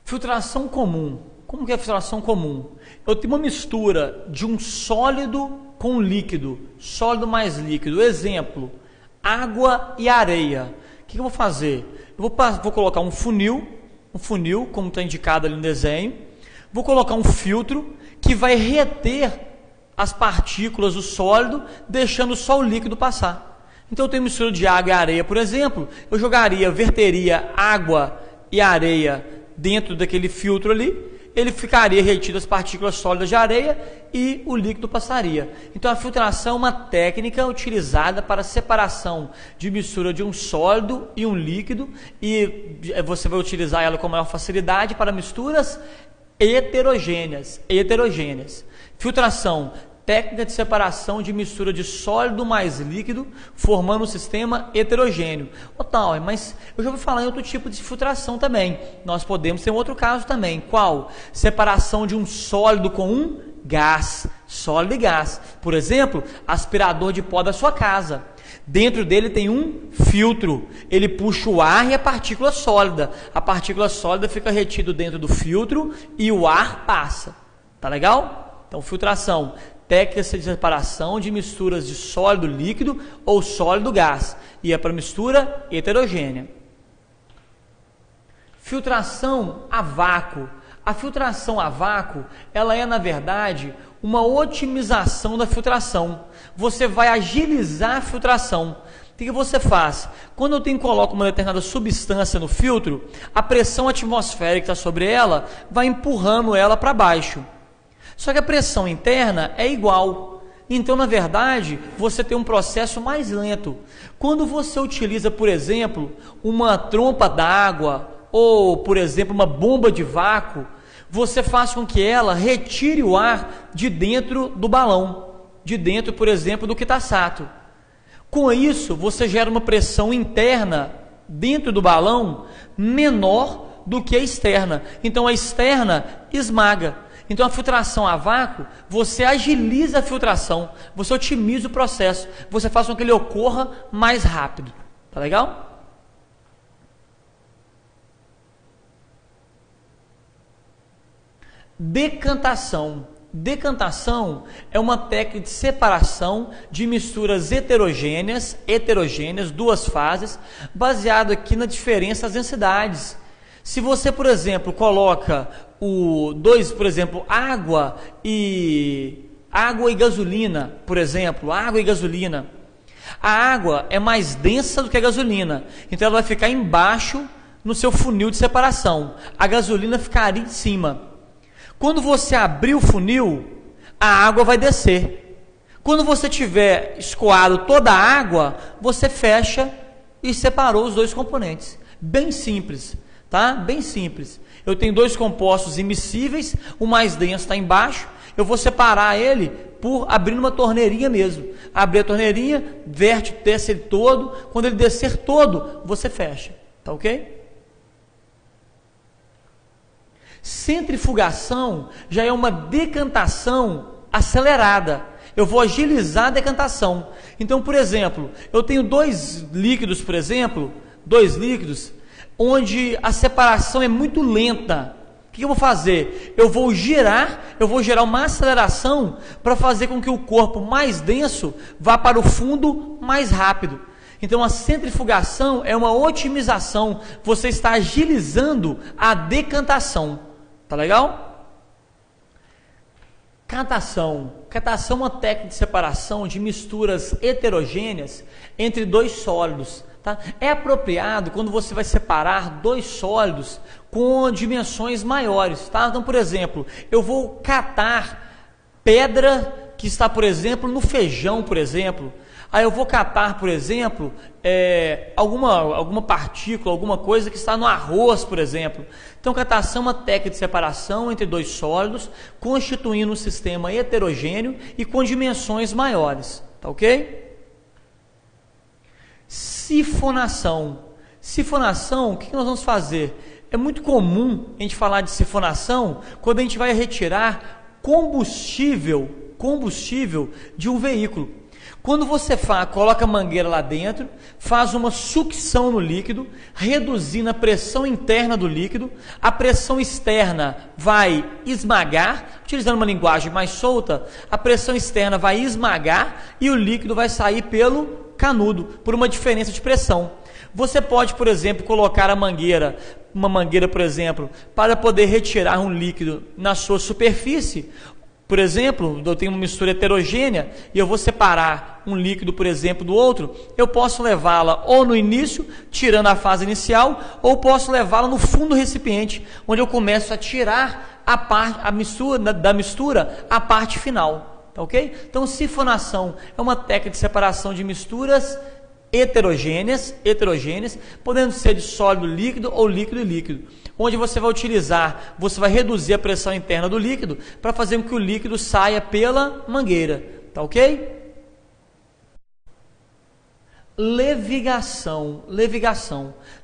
Filtração comum. Como que é a filtração comum? Eu tenho uma mistura de um sólido com um líquido, sólido mais líquido. Exemplo, água e areia. O que eu vou fazer? Eu vou colocar um funil, como está indicado ali no desenho. Vou colocar um filtro que vai reter as partículas do sólido, deixando só o líquido passar. Então eu tenho mistura de água e areia, por exemplo. Eu verteria água e areia dentro daquele filtro ali, ele ficaria retido as partículas sólidas de areia e o líquido passaria. Então a filtração é uma técnica utilizada para a separação de mistura de um sólido e um líquido, e você vai utilizar ela com maior facilidade para misturas heterogêneas. Filtração, técnica de separação de mistura de sólido mais líquido, formando um sistema heterogêneo. Mas eu já ouvi falar em outro tipo de filtração também. Nós podemos ter um outro caso também. Qual? Separação de um sólido com um gás. Sólido e gás. Por exemplo, aspirador de pó da sua casa. Dentro dele tem um filtro. Ele puxa o ar e a partícula sólida. A partícula sólida fica retida dentro do filtro e o ar passa. Tá legal? Então, filtração, técnica de separação de misturas de sólido líquido ou sólido gás, e é para mistura heterogênea. Filtração a vácuo. A filtração a vácuo, ela é, na verdade, uma otimização da filtração. Você vai agilizar a filtração. O que você faz? Quando eu coloco uma determinada substância no filtro, a pressão atmosférica que está sobre ela vai empurrando ela para baixo. Só que a pressão interna é igual. Então, na verdade, você tem um processo mais lento. Quando você utiliza, por exemplo, uma trompa d'água ou, por exemplo, uma bomba de vácuo, você faz com que ela retire o ar de dentro do balão, de dentro, por exemplo, do quita-sato. Com isso, você gera uma pressão interna dentro do balão menor do que a externa. Então, a externa esmaga. Então, a filtração a vácuo, você agiliza a filtração, você otimiza o processo, você faz com que ele ocorra mais rápido. Tá legal? Decantação. Decantação é uma técnica de separação de misturas heterogêneas, duas fases, baseado aqui na diferença das densidades. Se você, por exemplo, coloca água e gasolina, por exemplo, água e gasolina, a água é mais densa do que a gasolina, então ela vai ficar embaixo no seu funil de separação, a gasolina ficaria em cima. Quando você abrir o funil, a água vai descer. Quando você tiver escoado toda a água, você fecha e separou os dois componentes. Bem simples. Tá? Bem simples. Eu tenho dois compostos immiscíveis, o mais denso está embaixo, eu vou separar ele por abrindo uma torneirinha mesmo. Abrir a torneirinha, desce ele todo, quando ele descer todo, você fecha. Tá ok? Centrifugação já é uma decantação acelerada. Eu vou agilizar a decantação. Então, por exemplo, eu tenho dois líquidos, onde a separação é muito lenta. O que eu vou fazer? Eu vou gerar uma aceleração para fazer com que o corpo mais denso vá para o fundo mais rápido. Então a centrifugação é uma otimização, você está agilizando a decantação. Tá legal? Catação. Catação é uma técnica de separação de misturas heterogêneas entre dois sólidos. Tá? É apropriado quando você vai separar dois sólidos com dimensões maiores. Tá? Então, por exemplo, eu vou catar pedra que está, por exemplo, no feijão, por exemplo. Aí eu vou catar, por exemplo, alguma partícula, alguma coisa que está no arroz, por exemplo. Então, catação é uma técnica de separação entre dois sólidos, constituindo um sistema heterogêneo e com dimensões maiores. Tá ok? Sifonação. Sifonação, o que nós vamos fazer? É muito comum a gente falar de sifonação quando a gente vai retirar combustível de um veículo. Quando você coloca a mangueira lá dentro, faz uma sucção no líquido, reduzindo a pressão interna do líquido, a pressão externa vai esmagar, utilizando uma linguagem mais solta, a pressão externa vai esmagar e o líquido vai sair pelo canudo, por uma diferença de pressão. Você pode, por exemplo, colocar uma mangueira, por exemplo, para poder retirar um líquido na sua superfície. Por exemplo, eu tenho uma mistura heterogênea e eu vou separar um líquido, por exemplo, do outro, eu posso levá-la ou no início, tirando a fase inicial, ou posso levá-la no fundo do recipiente, onde eu começo a tirar da mistura a parte final, tá ok? Então, sifonação é uma técnica de separação de misturas heterogêneas, podendo ser de sólido líquido ou líquido e líquido, onde você vai reduzir a pressão interna do líquido para fazer com que o líquido saia pela mangueira, tá ok? Levigação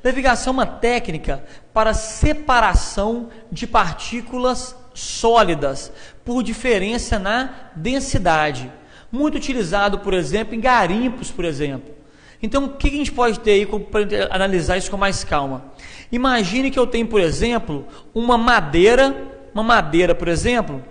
é uma técnica para separação de partículas sólidas por diferença na densidade, muito utilizado, por exemplo, em garimpos, por exemplo. Então, o que a gente pode ter aí para analisar isso com mais calma? Imagine que eu tenho, por exemplo, uma madeira, por exemplo,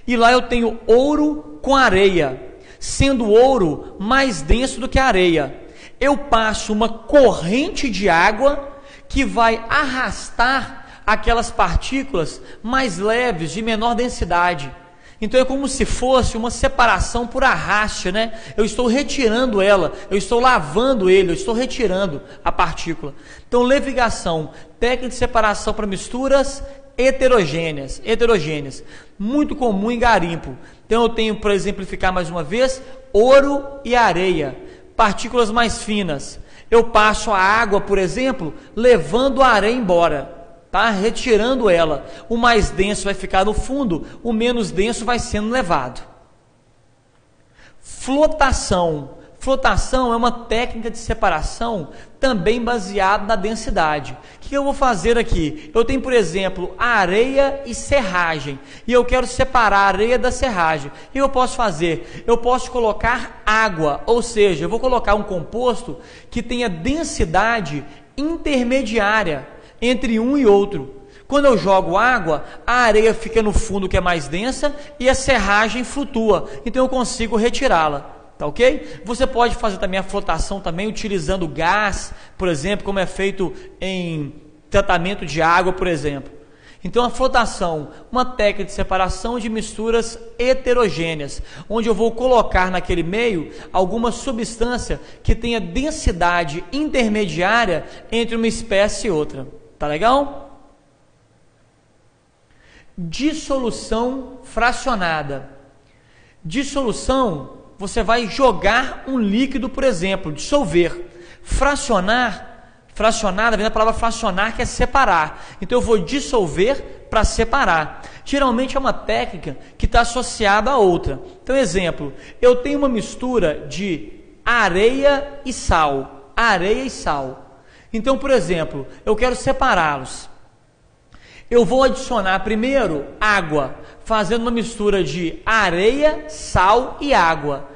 e lá eu tenho ouro com areia, sendo o ouro mais denso do que a areia. Eu passo uma corrente de água que vai arrastar aquelas partículas mais leves, de menor densidade. Então é como se fosse uma separação por arraste, né? Eu estou retirando ela, eu estou lavando ele, eu estou retirando a partícula. Então, levigação, técnica de separação para misturas heterogêneas, muito comum em garimpo. Então eu tenho, para exemplificar mais uma vez, ouro e areia, partículas mais finas. Eu passo a água, por exemplo, levando a areia embora. Tá? Retirando ela, o mais denso vai ficar no fundo, o menos denso vai sendo levado. Flotação é uma técnica de separação também baseada na densidade. O que eu vou fazer aqui? Eu tenho, por exemplo, areia e serragem, e eu quero separar a areia da serragem. O que eu posso fazer? Eu posso colocar água, ou seja, eu vou colocar um composto que tenha densidade intermediária entre um e outro. Quando eu jogo água, a areia fica no fundo, que é mais densa, e a serragem flutua, então eu consigo retirá-la, tá ok? Você pode fazer também a flotação também utilizando gás, por exemplo, como é feito em tratamento de água, por exemplo. Então, a flotação, uma técnica de separação de misturas heterogêneas, onde eu vou colocar naquele meio alguma substância que tenha densidade intermediária entre uma espécie e outra. Tá legal? Dissolução fracionada. Dissolução, você vai jogar um líquido, por exemplo, dissolver. Fracionada vem da palavra fracionar, que é separar. Então eu vou dissolver para separar. Geralmente é uma técnica que está associada a outra. Então, exemplo, eu tenho uma mistura de areia e sal. Então, por exemplo, eu quero separá-los. Eu vou adicionar primeiro água, fazendo uma mistura de areia, sal e água.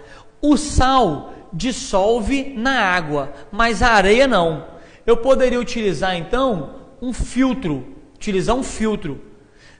O sal dissolve na água, mas a areia não. Eu poderia utilizar então um filtro.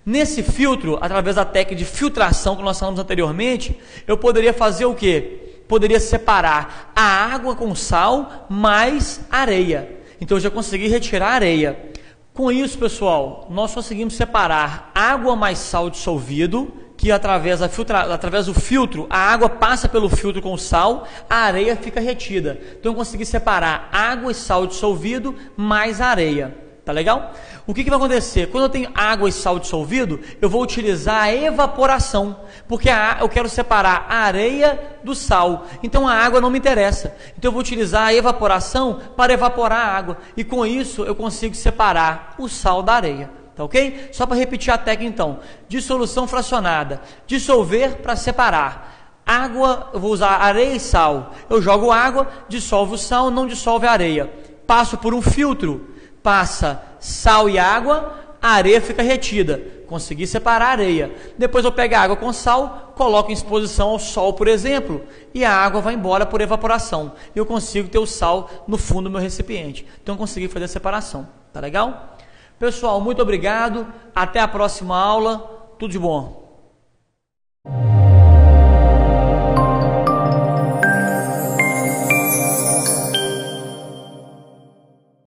Nesse filtro, através da técnica de filtração que nós falamos anteriormente, eu poderia fazer o quê? Poderia separar a água com sal mais areia. Então eu já consegui retirar a areia. Com isso, pessoal, nós conseguimos separar água mais sal dissolvido, que através do filtro, a água passa pelo filtro com sal, a areia fica retida. Então eu consegui separar água e sal dissolvido mais a areia. Tá legal? O que vai acontecer? Quando eu tenho água e sal dissolvido, eu vou utilizar a evaporação, porque eu quero separar a areia do sal, então a água não me interessa. Então eu vou utilizar a evaporação para evaporar a água, e com isso eu consigo separar o sal da areia. Tá ok? Só para repetir a técnica então: dissolução fracionada, dissolver para separar. Água, eu vou usar areia e sal. Eu jogo água, dissolvo o sal, não dissolve a areia. Passo por um filtro, passa sal e água, a areia fica retida. consegui separar a areia. Depois eu pego a água com sal, coloco em exposição ao sol, por exemplo, e a água vai embora por evaporação. E eu consigo ter o sal no fundo do meu recipiente. Então eu consegui fazer a separação. Tá legal? Pessoal, muito obrigado. Até a próxima aula. Tudo de bom.